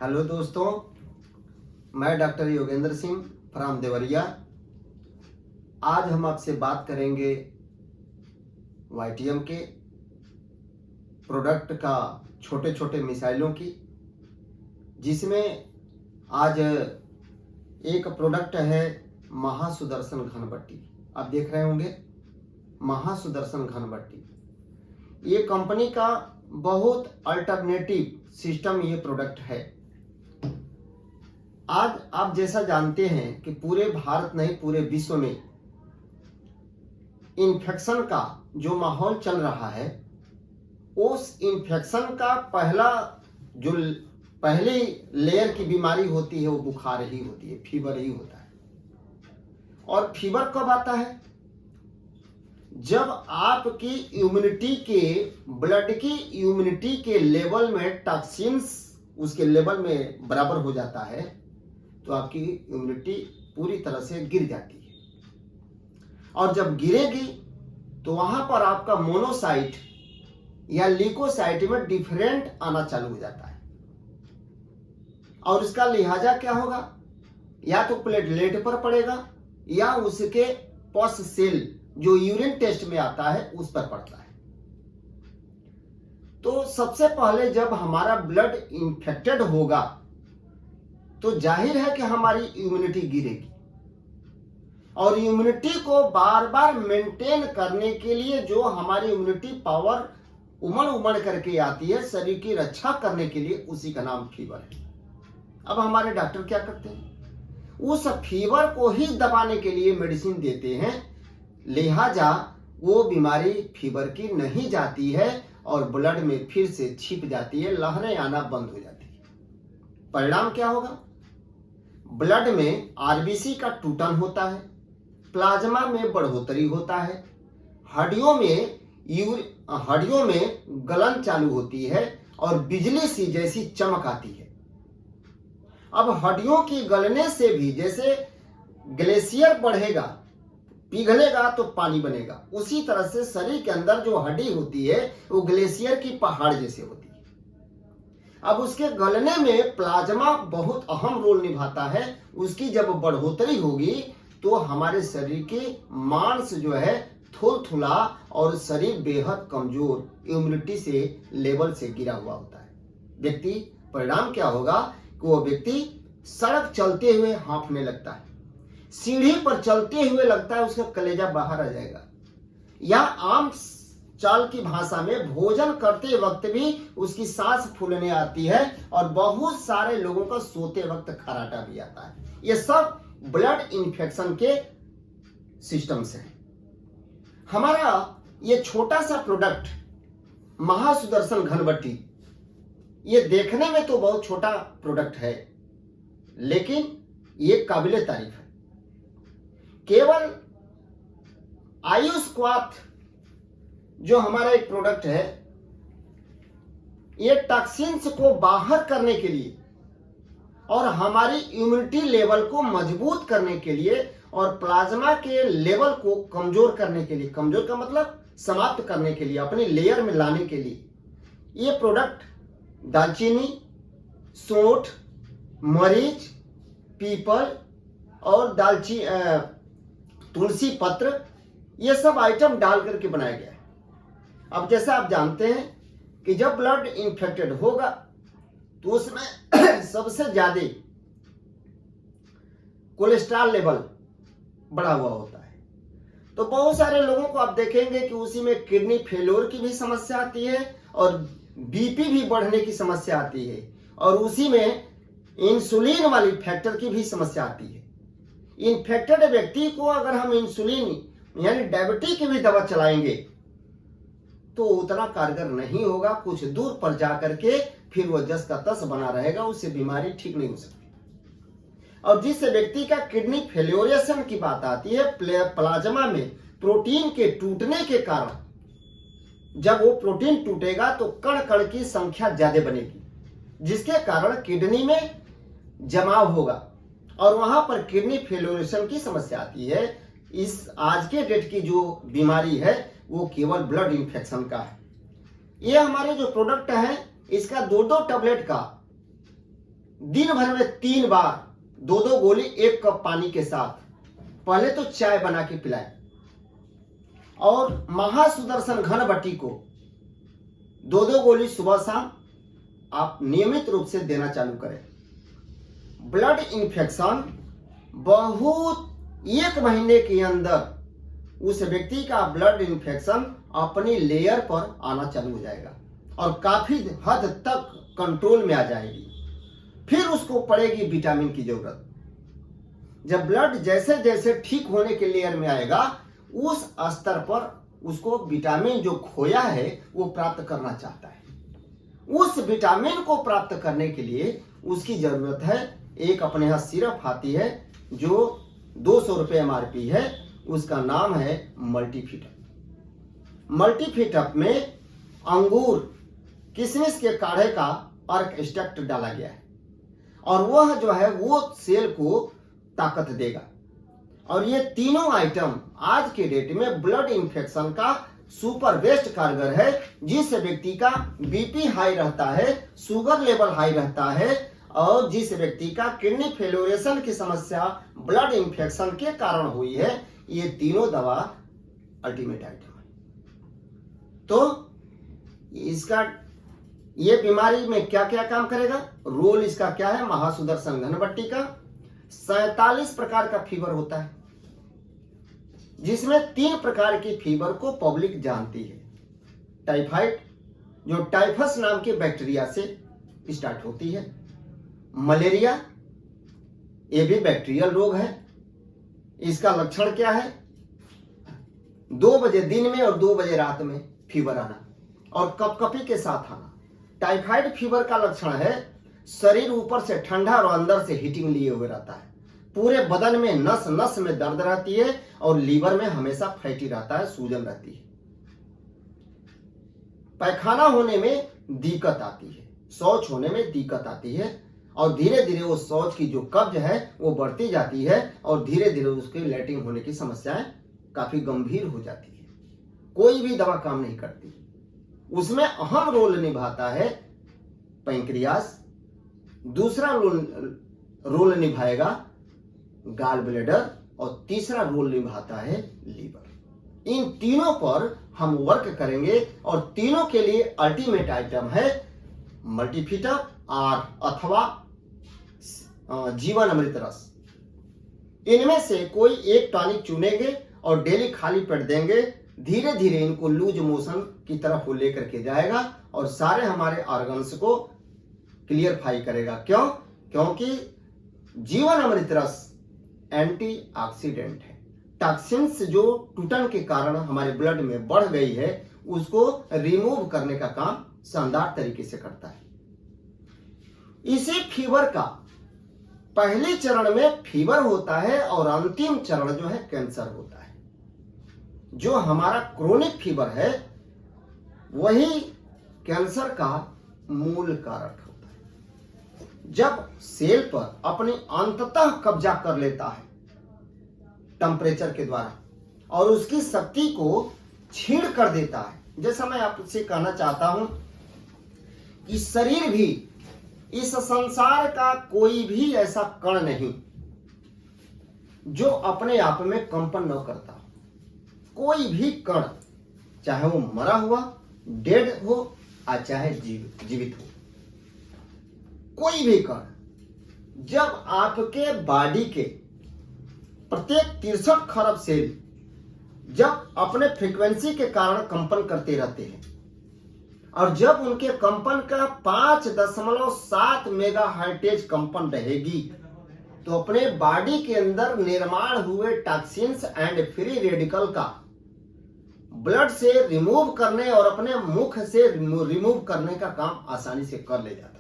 Hello दोस्तों, मैं doctor Yogendra Singh from Deoria. आज हम आपसे बात करेंगे वाइटियम के प्रोडक्ट का, छोटे छोटे मिसाइलों की, जिसमें आज एक प्रोडक्ट है महासुदर्शन घनबट्टी। आप देख रहे होंगे महासुदर्शन घनबट्टी। ये कंपनी का बहुत अल्टरनेटिव सिस्टम ये प्रोडक्ट है। आज आप जैसा जानते हैं कि पूरे भारत नहीं पूरे विश्व में इन्फेक्शन का जो माहौल चल रहा है, उस इन्फेक्शन का पहली लेयर की बीमारी होती है वो बुखार ही होती है, फीवर ही होता है। और फीवर कब आता है? जब आपकी इम्यूनिटी के, ब्लड की इम्यूनिटी के लेवल में टॉक्सिन्स उसके लेवल में बराबर हो जाता है, तो आपकी इम्यूनिटी पूरी तरह से गिर जाती है। और जब गिरेगी तो वहां पर आपका मोनोसाइट या ल्यूकोसाइट में डिफरेंट आना चालू हो जाता है। और इसका लिहाजा क्या होगा? या तो प्लेटलेट पर पड़ेगा या उसके पस सेल जो यूरिन टेस्ट में आता है उस पर पड़ता है। तो सबसे पहले जब हमारा ब्लड इंफेक्टेड होगा तो जाहिर है कि हमारी इम्यूनिटी गिरेगी। और इम्यूनिटी को बार बार मेंटेन करने के लिए जो हमारी इम्यूनिटी पावर उमड़ करके आती है शरीर की रक्षा करने के लिए, उसी का नाम फीवर है। अब हमारे डॉक्टर क्या करते हैं? उस फीवर को ही दबाने के लिए मेडिसिन देते हैं, लिहाजा वो बीमारी फीवर की नहीं जाती है और ब्लड में फिर से छिप जाती है, लहरें आना बंद हो जाती है। परिणाम क्या होगा? ब्लड में आरबीसी का टूटन होता है, प्लाज्मा में बढ़ोतरी होता है, हड्डियों में गलन चालू होती है और बिजली सी जैसी चमक आती है। अब हड्डियों की गलने से भी, जैसे ग्लेशियर बढ़ेगा, पिघलेगा तो पानी बनेगा, उसी तरह से शरीर के अंदर जो हड्डी होती है वो ग्लेशियर की पहाड़ जैसे होती है। अब उसके गलने में प्लाज्मा बहुत अहम रोल निभाता है। उसकी जब बढ़ोतरी होगी तो हमारे शरीर के मांस जो है थुलथुला और शरीर बेहद कमजोर इम्यूनिटी से लेवल से गिरा हुआ होता है। व्यक्ति, परिणाम क्या होगा कि वो व्यक्ति सड़क चलते हुए हांफने लगता है, सीढ़ी पर चलते हुए लगता है उसका कलेजा बाहर आ जाएगा, या आम चाल की भाषा में भोजन करते वक्त भी उसकी सांस फूलने आती है और बहुत सारे लोगों का सोते वक्त खराटा भी आता है। ये सब ब्लड इंफेक्शन के सिस्टम्स हैं। हमारा ये छोटा सा प्रोडक्ट महासुदर्शन घनबट्टी, ये देखने में तो बहुत छोटा प्रोडक्ट है, लेकिन ये काबिले तारीफ है। केवल आयुष्क्वाथ जो हमारा एक प्रोडक्ट है, ये टॉक्सिन्स को बाहर करने के लिए और हमारी इम्यूनिटी लेवल को मजबूत करने के लिए और प्लाज्मा के लेवल को कमजोर करने के लिए, कमजोर का मतलब समाप्त करने के लिए, अपनी लेयर में लाने के लिए, ये प्रोडक्ट दालचीनी, सोंठ, मरीच, पीपल और तुलसी पत्र, ये सब आइटम डाल करके बनाया गया है। अब जैसा आप जानते हैं कि जब ब्लड इंफेक्टेड होगा तो उसमें सबसे ज्यादा कोलेस्ट्रॉल लेवल बढ़ा हुआ होता है। तो बहुत सारे लोगों को आप देखेंगे कि उसी में किडनी फेल्योर की भी समस्या आती है और बीपी भी बढ़ने की समस्या आती है, और उसी में इंसुलिन वाली फैक्टर की भी समस्या आती है। इन्फेक्टेड व्यक्ति को अगर हम इंसुलिन यानी डायबिटीज की भी दवा चलाएंगे तो उतना कारगर नहीं होगा, कुछ दूर पर जाकर के फिर वो जस का तस बना रहेगा, उससे बीमारी ठीक नहीं हो सकती। और जिस व्यक्ति का किडनी फेल्योरेशन की बात आती है, प्लाज्मा में प्रोटीन के टूटने के कारण, जब वो प्रोटीन टूटेगा तो कण कण की संख्या ज्यादा बनेगी, जिसके कारण किडनी में जमाव होगा और वहां पर किडनी फेल्योरेशन की समस्या आती है। इस आज के डेट की जो बीमारी है वो केवल ब्लड इंफेक्शन का है। ये हमारे जो प्रोडक्ट है इसका 2-2 टैबलेट का दिन भर में 3 बार 2-2 गोली 1 कप पानी के साथ पहले तो चाय बना के पिलाएं और महासुदर्शन घनबट्टी को 2-2 गोली सुबह शाम आप नियमित रूप से देना चालू करें। ब्लड इन्फेक्शन बहुत 1 महीने के अंदर उस व्यक्ति का ब्लड इन्फेक्शन अपनी लेयर पर आना चालू हो जाएगा और काफी हद तक कंट्रोल में आ जाएगी। फिर उसको पड़ेगी विटामिन की जरूरत। जब ब्लड जैसे जैसे ठीक होने के लेयर में आएगा उस स्तर पर उसको विटामिन जो खोया है वो प्राप्त करना चाहता है। उस विटामिन को प्राप्त करने के लिए उसकी जरूरत है, एक अपने यहाँ सिरप आती है जो 200 रुपये MRP है, उसका नाम है मल्टीफिटअप। मल्टीफिटअप में अंगूर किशमिश के काढ़े का अर्क एक्सट्रैक्ट डाला गया है और वह जो है वो सेल को ताकत देगा। और ये तीनों आइटम आज के डेट में ब्लड इन्फेक्शन का सुपर बेस्ट कारगर है। जिस व्यक्ति का बीपी हाई रहता है, शुगर लेवल हाई रहता है और जिस व्यक्ति का किडनी फेलोरेशन की समस्या ब्लड इन्फेक्शन के कारण हुई है, ये तीनों दवा अल्टीमेट आइटम है। तो इसका ये बीमारी में क्या क्या काम करेगा, रोल इसका क्या है। महासुदर्शन घनबट्टी का 47 प्रकार का फीवर होता है जिसमें 3 प्रकार की फीवर को पब्लिक जानती है। टाइफाइड जो टाइफस नाम के बैक्टीरिया से स्टार्ट होती है, मलेरिया ये भी बैक्टीरियल रोग है। इसका लक्षण क्या है, 2 बजे दिन में और 2 बजे रात में फीवर आना और कपकपी के साथ आना। टाइफाइड फीवर का लक्षण है शरीर ऊपर से ठंडा और अंदर से हीटिंग लिए हुए रहता है, पूरे बदन में नस नस में दर्द रहती है और लीवर में हमेशा फैटी रहता है, सूजन रहती है। पैखाना होने में दिक्कत आती है, शौच होने में दिक्कत आती है और धीरे धीरे वो शौच की जो कब्ज है वो बढ़ती जाती है और धीरे धीरे उसके लैट्रिन होने की समस्याएं काफी गंभीर हो जाती है। कोई भी दवा काम नहीं करती। उसमें अहम रोल निभाता है पैंक्रियास, दूसरा रोल निभाएगा गाल ब्लैडर और तीसरा रोल निभाता है लीवर। इन तीनों पर हम वर्क करेंगे और तीनों के लिए अल्टीमेट आइटम है मल्टीफिटअप अथवा जीवन अमृत रस। इनमें से कोई एक टॉनिक चुनेंगे और डेली खाली पेट देंगे, धीरे धीरे इनको लूज मोशन की तरफ वो लेकर के जाएगा और सारे हमारे ऑर्गन्स को क्लियरफाई करेगा। क्यों? क्योंकि जीवन अमृत रस एंटीऑक्सीडेंट है। टॉक्सिन्स जो टूटन के कारण हमारे ब्लड में बढ़ गई है उसको रिमूव करने का काम शानदार तरीके से करता है। इसी फीवर का पहले चरण में फीवर होता है और अंतिम चरण जो है कैंसर होता है। जो हमारा क्रोनिक फीवर है वही कैंसर का मूल कारक होता है। जब सेल पर अपने अंततः कब्जा कर लेता है टेम्परेचर के द्वारा और उसकी शक्ति को छीन कर देता है। जैसा मैं आपसे कहना चाहता हूं कि शरीर भी, इस संसार का कोई भी ऐसा कण नहीं जो अपने आप में कंपन न करता। कोई भी कण, चाहे वो मरा हुआ डेड हो या चाहे जीवित हो, कोई भी कण जब आपके बॉडी के प्रत्येक 63 खरब सेल जब अपने फ्रीक्वेंसी के कारण कंपन करते रहते हैं और जब उनके कंपन का 5.7 मेगाहर्ट्ज कंपन रहेगी तो अपने बॉडी के अंदर निर्माण हुए टॉक्सिन्स एंड फ्री रेडिकल का ब्लड से रिमूव करने और अपने मुख से रिमूव करने का काम आसानी से कर ले जाता है।